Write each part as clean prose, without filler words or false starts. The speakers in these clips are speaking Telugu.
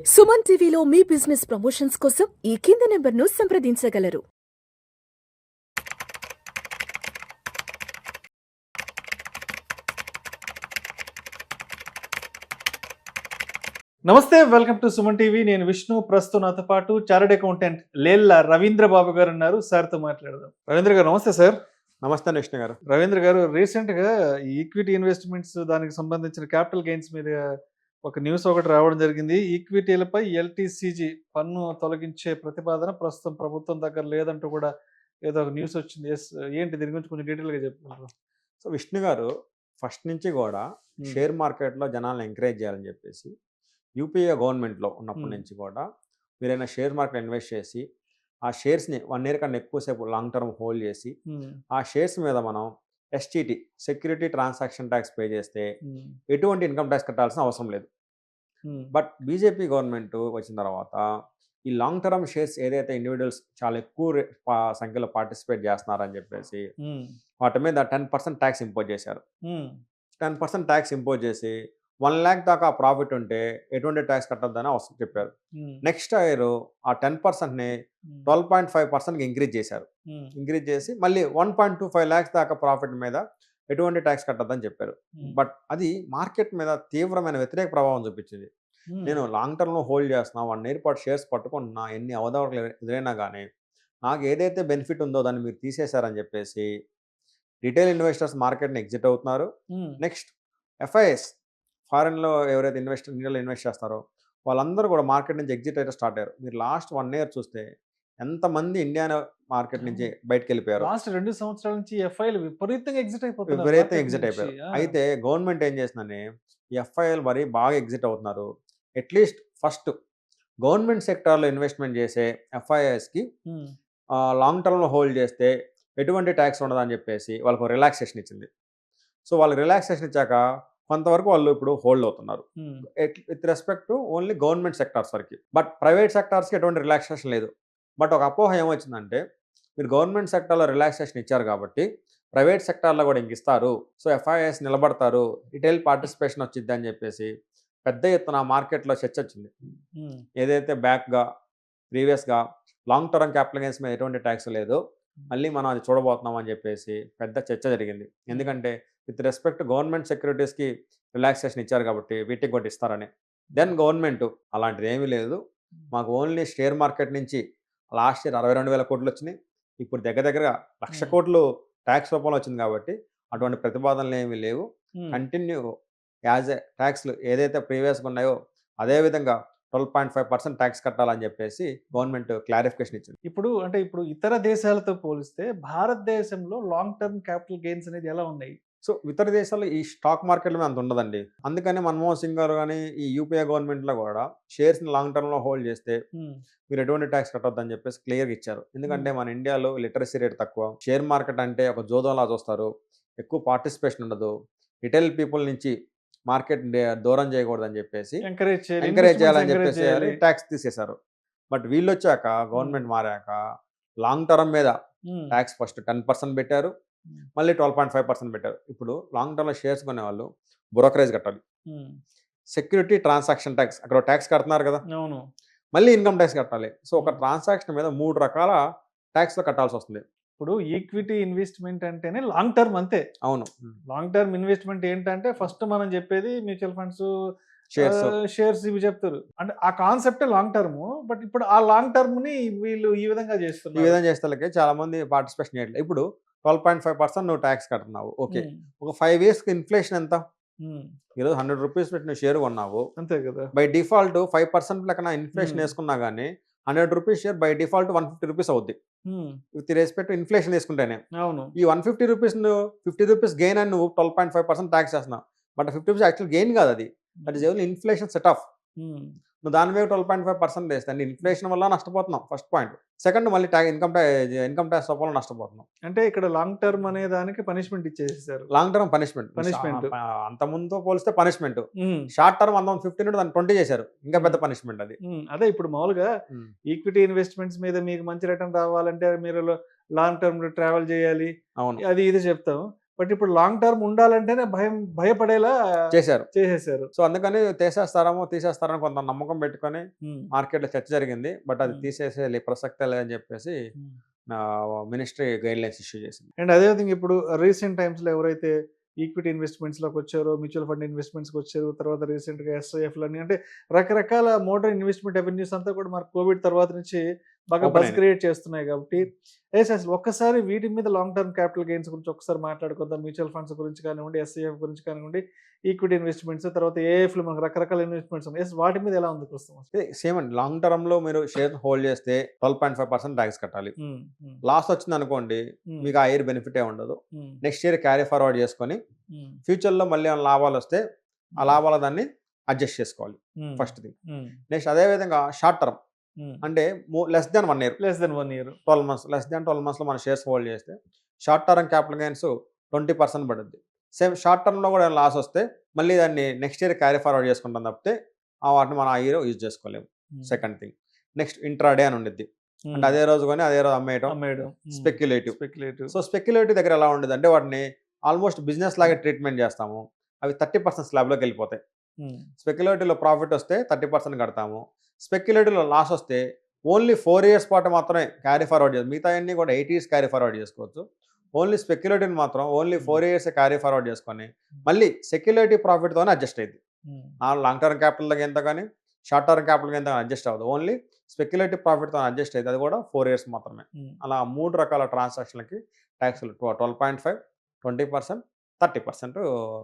సుమన్ టీవీలో మీ బిజినెస్ ప్రమోషన్స్ కోసం ఈ కింది నెంబర్ను సంప్రదించగలరు. నమస్తే, వెల్కమ్ టు సుమన్ టీవీ. నేను విష్ణు. ప్రస్తుతం నాతో పాటు చార్టెడ్ అకౌంటెంట్ లేళ్ల రవీంద్ర బాబు గారు ఉన్నారు. సార్తో మాట్లాడదాం. రవీంద్ర గారు నమస్తే సార్. నమస్తే విష్ణు గారు. రవీంద్ర గారు, రీసెంట్ గా ఈక్విటీ ఇన్వెస్ట్మెంట్స్ దానికి సంబంధించిన క్యాపిటల్ గెయిన్స్ మీద ఒక న్యూస్ ఒకటి రావడం జరిగింది. ఈక్విటీలపై ఎల్టీసీజీ పన్ను తొలగించే ప్రతిపాదన ప్రస్తుతం ప్రభుత్వం దగ్గర లేదంటూ కూడా ఏదో ఒక న్యూస్ వచ్చింది. ఏంటి దీని గురించి కొంచెం డీటెయిల్ గా చెప్తున్నారు? సో విష్ణు గారు, ఫస్ట్ నుంచి కూడా షేర్ మార్కెట్లో జనాలను ఎంకరేజ్ చేయాలని చెప్పేసి యూపీఏ గవర్నమెంట్లో ఉన్నప్పటి నుంచి కూడా మీరైనా షేర్ మార్కెట్ ఇన్వెస్ట్ చేసి ఆ షేర్స్ని 1 year కన్నా ఎక్కువసేపు లాంగ్ టర్మ్ హోల్డ్ చేసి ఆ షేర్స్ మీద మనం STT security transaction tax pay చేస్తే ఎటువంటి ఇన్కమ్ ట్యాక్స్ కట్టాల్సిన అవసరం లేదు. బట్ బీజేపీ గవర్నమెంట్ వచ్చిన తర్వాత ఈ లాంగ్ టర్మ్ షేర్స్ ఏదైతే ఇండివిజువల్స్ చాలా ఎక్కువ సంఖ్యలో పార్టిసిపేట్ చేస్తున్నారని చెప్పేసి వాటి మీద 10% ట్యాక్స్ ఇంపోజ్ చేశారు. 10% ట్యాక్స్ ఇంపోజ్ చేసి 1 lakh దాకా ప్రాఫిట్ ఉంటే ఎటువంటి ట్యాక్స్ కట్టద్దని అవసరం చెప్పారు. నెక్స్ట్ ఇయర్ ఆ 10%ని 12.5%కి ఇంక్రీజ్ చేశారు. ఇంక్రీజ్ చేసి మళ్ళీ 1.25 lakhs దాకా ప్రాఫిట్ మీద ఎటువంటి ట్యాక్స్ కట్టద్దని చెప్పారు. బట్ అది మార్కెట్ మీద తీవ్రమైన వ్యతిరేక ప్రభావం చూపించింది. నేను లాంగ్ టర్మ్లో హోల్డ్ చేస్తున్నా, 1 year పాటు షేర్స్ పట్టుకుంటున్నా, ఎన్ని అవధవలు ఎదురైనా కానీ నాకు ఏదైతే బెనిఫిట్ ఉందో దాన్ని మీరు తీసేశారని చెప్పేసి రిటైల్ ఇన్వెస్టర్స్ మార్కెట్ని ఎగ్జిట్ అవుతున్నారు. నెక్స్ట్ ఎఫ్ఐఎస్ ఫారెన్లో ఎవరైతే ఇండియాలో ఇన్వెస్ట్ చేస్తారో వాళ్ళందరూ కూడా మార్కెట్ నుంచి ఎగ్జిట్ అయితే స్టార్ట్ అయ్యారు. మీరు లాస్ట్ 1 year చూస్తే ఎంతమంది ఇండియా మార్కెట్ నుంచి బయటకు వెళ్ళిపోయారు. లాస్ట్ 2 సంవత్సరాల నుంచి ఎఫ్ఐలు విపరీతంగా ఎగ్జిట్ అయిపోయారు. అయితే గవర్నమెంట్ ఏం చేసిందని ఈ ఎఫ్ఐఎల్ మరి బాగా ఎగ్జిట్ అవుతున్నారు. అట్లీస్ట్ ఫస్ట్ గవర్నమెంట్ సెక్టార్లో ఇన్వెస్ట్మెంట్ చేసే ఎఫ్ఐఎస్కి లాంగ్ టర్మ్లో హోల్డ్ చేస్తే ఎటువంటి ట్యాక్స్ ఉండదని చెప్పేసి వాళ్ళకు రిలాక్సేషన్ ఇచ్చింది. సో వాళ్ళకి రిలాక్సేషన్ ఇచ్చాక కొంతవరకు వాళ్ళు ఇప్పుడు హోల్డ్ అవుతున్నారు with respect to only government sectors వరకు. బట్ ప్రైవేట్ సెక్టార్స్కి ఎటువంటి రిలాక్సేషన్ లేదు. బట్ ఒక అపోహ ఏమొచ్చిందంటే మీరు గవర్నమెంట్ సెక్టార్లో రిలాక్సేషన్ ఇచ్చారు కాబట్టి ప్రైవేట్ సెక్టార్లో కూడా ఇంక ఇస్తారు, సో ఎఫ్ఐఎస్ నిలబడతారు, రిటైల్ పార్టిసిపేషన్ వచ్చింది అని చెప్పేసి పెద్ద ఎత్తున మార్కెట్లో చర్చ వచ్చింది. ఏదైతే బ్యాక్గా ప్రీవియస్గా లాంగ్ టర్మ్ క్యాపిటల్ గెయిన్స్ మీద ఎటువంటి ట్యాక్స్ లేదు, మళ్ళీ మనం అది చూడబోతున్నాం అని చెప్పేసి పెద్ద చర్చ జరిగింది. ఎందుకంటే విత్ రెస్పెక్ట్ గవర్నమెంట్ సెక్యూరిటీస్కి రిలాక్సేషన్ ఇచ్చారు కాబట్టి వీటికి కూడా ఇస్తారని. దెన్ గవర్నమెంట్ అలాంటిది ఏమీ లేదు, మాకు ఓన్లీ షేర్ మార్కెట్ నుంచి లాస్ట్ ఇయర్ 62,000 కోట్లు వచ్చినాయి, ఇప్పుడు దగ్గరగా 1,00,000 కోట్లు ట్యాక్స్ రూపంలో వచ్చింది కాబట్టి అటువంటి ప్రతిపాదనలు ఏమీ లేవు. కంటిన్యూ యాజ్ ఏ ట్యాక్స్లు ఏదైతే ప్రీవియస్గా ఉన్నాయో అదేవిధంగా 12.5% ట్యాక్స్ కట్టాలని చెప్పేసి గవర్నమెంట్ క్లారిఫికేషన్ ఇచ్చింది. ఇప్పుడు ఇతర దేశాలతో పోలిస్తే భారతదేశంలో లాంగ్ టర్మ్ క్యాపిటల్ గెయిన్స్ అనేది ఎలా ఉన్నాయి? సో ఇతర దేశాల్లో ఈ స్టాక్ మార్కెట్లో అంత ఉండదండి. అందుకని మన్మోహన్ సింగ్ గారు కానీ ఈ యూపీఏ గవర్నమెంట్లో కూడా షేర్స్ని లాంగ్ టర్మ్లో హోల్డ్ చేస్తే మీరు ఎటువంటి ట్యాక్స్ కట్టొద్దని చెప్పేసి క్లియర్గా ఇచ్చారు. ఎందుకంటే మన ఇండియాలో లిటరసీ రేట్ తక్కువ, షేర్ మార్కెట్ అంటే ఒక జోదంలా చూస్తారు, ఎక్కువ పార్టిసిపేషన్ ఉండదు, రిటైల్ పీపుల్ నుంచి మార్కెట్ దూరం చేయకూడదని చెప్పేసి ఎంకరేజ్ చేయాలని చెప్పేసి ట్యాక్స్ తీసేశారు. బట్ వీళ్ళు వచ్చాక గవర్నమెంట్ మారాక లాంగ్ టర్మ్ మీద ట్యాక్స్ ఫస్ట్ 10% పెట్టారు, మళ్ళీ 12.5% పెట్టారు. ఇప్పుడు లాంగ్ టర్మ్లో షేర్స్ కొనే వాళ్ళు బ్రోకరేజ్ కట్టాలి, సెక్యూరిటీ ట్రాన్సాక్షన్ ట్యాక్స్ అక్కడ ట్యాక్స్ కడుతున్నారు కదా, మళ్ళీ ఇన్కమ్ ట్యాక్స్ కట్టాలి. సో ఒక ట్రాన్సాక్షన్ మీద 3 రకాల ట్యాక్స్లో కట్టాల్సి వస్తుంది. ఇప్పుడు ఈక్విటీ ఇన్వెస్ట్మెంట్ అంటేనే లాంగ్ టర్మ్ అంతే. అవును, లాంగ్ టర్మ్ ఇన్వెస్ట్మెంట్ ఏంటంటే ఫస్ట్ మనం చెప్పేది మ్యూచువల్ ఫండ్స్, షేర్స్ ఇవి చెప్తారు. అంటే ఆ కాన్సెప్టే లాంగ్ టర్మ్. బట్ ఇప్పుడు ఆ లాంగ్ టర్మ్ ని వీళ్ళు ఈ విధంగా చేస్తే చాలా మంది పార్టిసిపేషన్ చేయట్లేదు. ఇప్పుడు 12.5% నువ్వు ట్యాక్స్ కడుతున్నావు, ఓకే. ఒక 5 yearsకి ఇన్ఫ్లేషన్ ఎంత? ఈరోజు 100 రూపీస్ పెట్టి నువ్వు షేర్ కొన్నావు, అంతే కదా. బై డిఫాల్ట్ 5% లెక్కన ఇన్ఫ్లేషన్ వేసుకున్నా కానీ 100 rupees share by default 150 rupees అవుద్ది విత్ రెస్పెక్ట్ ఇన్ఫ్లేషన్ తీసుకుంటేనే. అవును, ఈ 150 రూపీస్ 50 రూపీస్ గెయిన్ అని నువ్వు 12.5% ట్యాక్స్ చేస్తున్నావు. బట్ 50 రూపీస్ యాక్చువల్ గెయిన్ కాదు, అది that is only inflation set of. నువ్వు దాని మీద 12.5% వేస్తే ఇన్ఫ్లేషన్ వల్ల నష్టపోతున్నావు, ఫస్ట్ పాయింట్. సెకండ్ మళ్ళీ ఇన్కమ్ ట్యాక్స్ రూపంలో నష్టపోతున్నాం. అంటే ఇక్కడ లాంగ్ టర్మ్ అనే దానికి పనిష్మెంట్ ఇచ్చేసారు. లాంగ్ టర్మ్ పనిష్మెంట్ అంత ముందు పోలిస్తే పనిష్మెంట్, షార్ట్ టర్మ్ 115 దాన్ని 20 చేశారు, ఇంకా పెద్ద పనిష్మెంట్ అది. అదే ఇప్పుడు మామూలుగా ఈక్విటీ ఇన్వెస్ట్మెంట్స్ మీద మీకు మంచి రిటర్న్ రావాలంటే మీరు లాంగ్ టర్మ్ ట్రావెల్ చేయాలి, అవును, అది ఇది చెప్తాం. బట్ ఇప్పుడు లాంగ్ టర్మ్ ఉండాలంటేనే భయపడేలా చేశారు. చేసేసారు. సో అందుకని తీసేస్తారని కొంత నమ్మకం పెట్టుకొని మార్కెట్‌లో చర్చ జరిగింది. బట్ అది తీసేసే ప్రసక్తే లేదని చెప్పేసి మినిస్ట్రీ గైడ్‌లైన్స్ ఇష్యూ చేసింది. అండ్ అదే విధంగా ఇప్పుడు రీసెంట్ టైమ్స్‌లో ఎవరైతే ఈక్విటీ ఇన్వెస్ట్మెంట్స్‌లోకి వచ్చారో, మ్యూచువల్ ఫండ్ ఇన్వెస్ట్మెంట్స్‌కి వచ్చారు. తర్వాత రీసెంట్‌గా ఎస్ఐఎఫ్‌లని అంటే రకరకాల మోడర్న్ ఇన్వెస్ట్మెంట్ అవెన్యూస్ అంతా కూడా మనకు కోవిడ్ తర్వాత నుంచి బాగా ఓపెన్ బజ్ అయినాయి. క్రియేట్ చేస్తున్నాయి కాబట్టి అసలు ఒక్కసారి వీటి మీద లాంగ్ టర్మ్ క్యాపిటల్ గెయిన్స్ గురించి ఒకసారి మాట్లాడుకుందాం. మ్యూచువల్ ఫండ్స్ గురించి కానివ్వండి, ఎస్ఐఎఫ్ గురించి కానివ్వండి, ఈక్విటీ ఇన్వెస్ట్మెంట్స్, తర్వాత ఏఎఫ్‌లో మనకు రకరకాల ఇన్వెస్ట్మెంట్స్ ఉన్నాయి. వాటి మీద ఎలా ఉంది ప్రస్తుతం? సేమ్ అండి. లాంగ్ టర్మ్‌లో మీరు షేర్ హోల్డ్ చేస్తే 12.5% ట్యాక్స్ కట్టాలి. హ్మ్. హ్మ్. లాస్ వచ్చిందనుకోండి హ్మ్. మీకు ఆ ఇయర్ బెనిఫిటే ఉండదు. హ్మ్. నెక్స్ట్ ఇయర్ క్యారీ ఫార్వర్డ్ చేసుకొని హ్మ్. ఫ్యూచర్‌లో మళ్ళీ ఏమైనా లాభాలు వస్తే ఆ లాభాల దాన్ని అడ్జస్ట్ చేసుకోవాలి. హ్మ్. First thing. హ్మ్. నెక్స్ట్ అదే విధంగా షార్ట్ టర్మ్ హ్మ్. అంటే less than 1 year, less than 1 year. 12 months, less than 12 మంత్స్‌లో మన షేర్స్ హోల్డ్ చేస్తే షార్ట్ టర్మ్ క్యాపిటల్ గెయిన్స్ 20% పడుద్ది. సేమ్ షార్ట్ టర్మ్‌లో కూడా లాస్ వస్తే మళ్ళీ దాన్ని నెక్స్ట్ ఇయర్ క్యారీ ఫార్వర్డ్ చేసుకుంటాం తప్పితే వాటిని మనం ఆ ఇయర్ యూజ్ చేసుకోలేము. Second thing. నెక్స్ట్ ఇంట్రాడే అని ఉండిద్ది. అంటే అదే రోజు కొని అదే రోజు అమ్మేయటం. అమ్మేయడం. స్పెక్యులేటివ్. స్పెక్యులేటివ్. సో స్పెక్యులేటివ్ దగ్గర ఎలా ఉండేది అంటే వాటిని ఆల్మోస్ట్ బిజినెస్ లాగే ట్రీట్మెంట్ చేస్తాము. అవి 30% స్లాబ్‌లోకి వెళ్ళిపోతాయి. స్పెక్యులేటివ్‌లో ప్రాఫిట్ వస్తే 30% కడతాము. స్పెక్యులేటివ్‌లో లాస్ వస్తే ఓన్లీ 4 ఇయర్స్ పాటు మాత్రమే క్యారీ ఫార్వర్డ్ చేయాలి. మిగతాయన్నీ కూడా 8 ఇయర్స్ క్యారీ ఫార్వర్డ్ చేసుకోవచ్చు. ఓన్లీ స్పెక్యులేటివ్‌ని మాత్రం ఓన్లీ 4 ఇయర్సే క్యారీ ఫార్వర్డ్ చేసుకొని మళ్ళీ స్పెక్యులేటివ్ ప్రాఫిట్‌తోనే అడ్జస్ట్ అయ్యిద్ది. లాంగ్ టర్మ్ క్యాపిటల్ ఎంత కానీ షార్ట్ టర్మ్ క్యాపిటల్ ఎంత అడ్జస్ట్ అవ్వదు. ఓన్లీ స్పెక్యులేటివ్ ప్రాఫిట్‌తో అడ్జస్ట్ అయ్యిద్ది. అది కూడా 4 ఇయర్స్ మాత్రమే. అలా 3 రకాల ట్రాన్సాక్షన్‌లకి ట్యాక్స్‌లు 12.5, 20%, 30%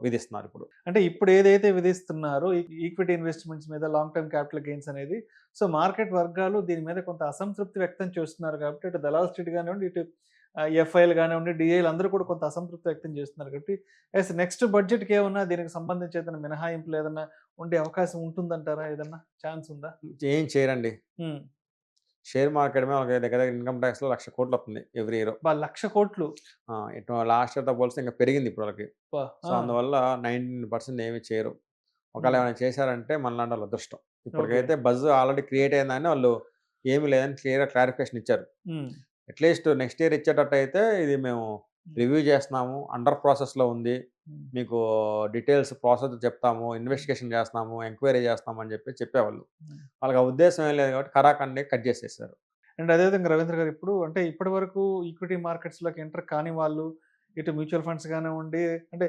విధిస్తున్నారు ఇప్పుడు. అంటే ఇప్పుడు ఏదైతే విధిస్తున్నారో ఈక్విటీ ఇన్వెస్ట్మెంట్స్ మీద లాంగ్ టర్మ్ క్యాపిటల్ గెయిన్స్ అనేది, సో మార్కెట్ వర్గాలు దీని మీద కొంత అసంతృప్తి వ్యక్తం చేస్తున్నారు కాబట్టి ఇటు దలాల్ స్ట్రీట్ కానివ్వండి, ఇటు ఎఫ్ఐలు కానివ్వండి, డిఐలు అందరూ కూడా కొంత అసంతృప్తి వ్యక్తం చేస్తున్నారు కాబట్టి నెక్స్ట్ బడ్జెట్కి ఏమన్నా దీనికి సంబంధించి ఏదైనా మినహాయింపులు ఏదన్నా ఉండే అవకాశం ఉంటుందంటారా? ఏదన్నా ఛాన్స్ ఉందా? ఏం చేయరండి. హ్మ్. షేర్ మార్కెట్ మీద దగ్గర దగ్గర ఇన్‌కమ్ ట్యాక్స్‌లో 1,00,000 కోట్లు వస్తుంది ఎవ్రీ ఇయర్. 1,00,000 ఇటు లాస్ట్ ఇయర్‌తో పోలిస్తే ఇంకా పెరిగింది ఇప్పుడు వాళ్ళకి. అబ్బా! సో అందువల్ల 19% ఏమి చేయరు. ఒకవేళ ఏమైనా చేశారంటే మనలాంటి వాళ్ళ అదృష్టం. ఓకే. ఇప్పటికైతే బజ్ ఆల్రెడీ క్రియేట్ అయిందని వాళ్ళు ఏమి లేదని క్లారిఫికేషన్ ఇచ్చారు. అట్లీస్ట్ నెక్స్ట్ ఇయర్ ఇచ్చేటట్టయితే ఇది మేము రివ్యూ చేస్తున్నాము, అండర్ ప్రాసెస్‌లో ఉంది. మీకు డీటెయిల్స్ ప్రాసెస్ చెప్తాము, ఇన్వెస్టిగేషన్ చేస్తున్నాము, ఎంక్వైరీ చేస్తాము అని చెప్పేవాళ్ళు. వాళ్ళకి ఆ ఉద్దేశం ఏం లేదు కాబట్టి ఖరాఖండి కట్ చేసేసారు. అండ్ అదేవిధంగా రవీంద్ర గారు ఇప్పుడు అంటే ఇప్పటివరకు ఈక్విటీ మార్కెట్స్‌లోకి ఎంటర్ కాని వాళ్ళు, ఇటు మ్యూచువల్ ఫండ్స్ కానివ్వండి, అంటే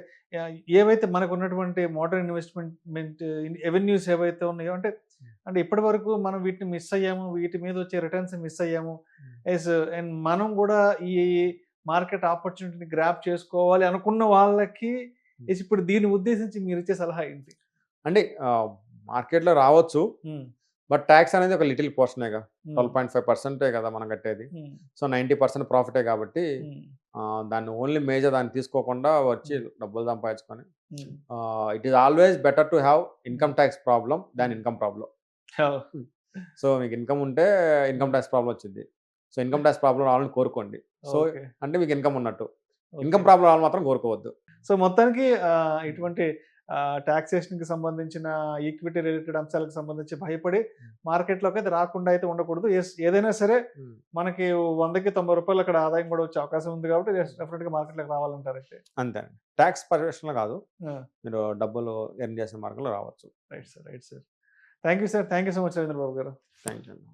ఏవైతే మనకున్నటువంటి మోడర్న్ ఇన్వెస్ట్మెంట్ అవెన్యూస్ ఏవైతే ఉన్నాయో అంటే ఇప్పటివరకు మనం వీటిని మిస్ అయ్యాము. వీటి మీద వచ్చే రిటర్న్స్ మిస్ అయ్యాము. అండ్ మనం కూడా ఈ మార్కెట్ ఆపర్చునిటీని గ్రాబ్ చేసుకోవాలి అనుకున్న వాళ్ళకి ఇప్పుడు దీన్ని ఉద్దేశించి మీరిచ్చే సలహా ఏంటి? అంటే మార్కెట్‌లో రావచ్చు. హ్మ్. బట్ టాక్స్ అనేది ఒక లిటిల్ పోర్షనేగా. హ్మ్. 12.5% కదా మనం కట్టేది. హ్మ్. సో 90% ప్రాఫిటే కాబట్టి హ్మ్. దాన్ని ఓన్లీ మేజర్ దాన్ని తీసుకోకుండా వచ్చి డబ్బులు సంపాదించుకొని హ్మ్. It is always better to have income tax problem than income problem. Oh! So మీకు ఇన్‌కమ్ ఉంటే ఇన్‌కమ్ టాక్స్ ప్రాబ్లమ్ వచ్చిద్ది. సో ఇన్‌కమ్ టాక్స్ ప్రాబ్లమ్ రావాలని కోరుకోండి. So okay. అంటే మీకు ఇన్‌కమ్ ఉన్నట్టు. ఓకే. ఇన్‌కమ్ ప్రాబ్లమ్ రావాలని మాత్రం కోరుకోవద్దు. సో మొత్తానికి ఇటువంటి టాక్సేషన్‌కి సంబంధించిన ఈక్విటీ రిలేటెడ్ అంశాలకు సంబంధించి భయపడి మార్కెట్‌లోకి అయితే రాకుండా అయితే ఉండకూడదు. ఏదైనా సరే మనకి 100కి రూ. 90 అక్కడ ఆదాయం కూడా వచ్చే అవకాశం ఉంది కాబట్టి డెఫినిట్‌గా మార్కెట్‌లోకి రావాలంటారైతే. అంతే అండి. టాక్స్ పర్యవేక్షణలో కాదు. ఆ! మీరు డబ్బులు ఎర్న్ చేసే మార్గంలో రావచ్చు. Right sir. Right sir. Thank you sir. Thank you so much Ravindra Babu గారు. థాంక్ యూ అండి.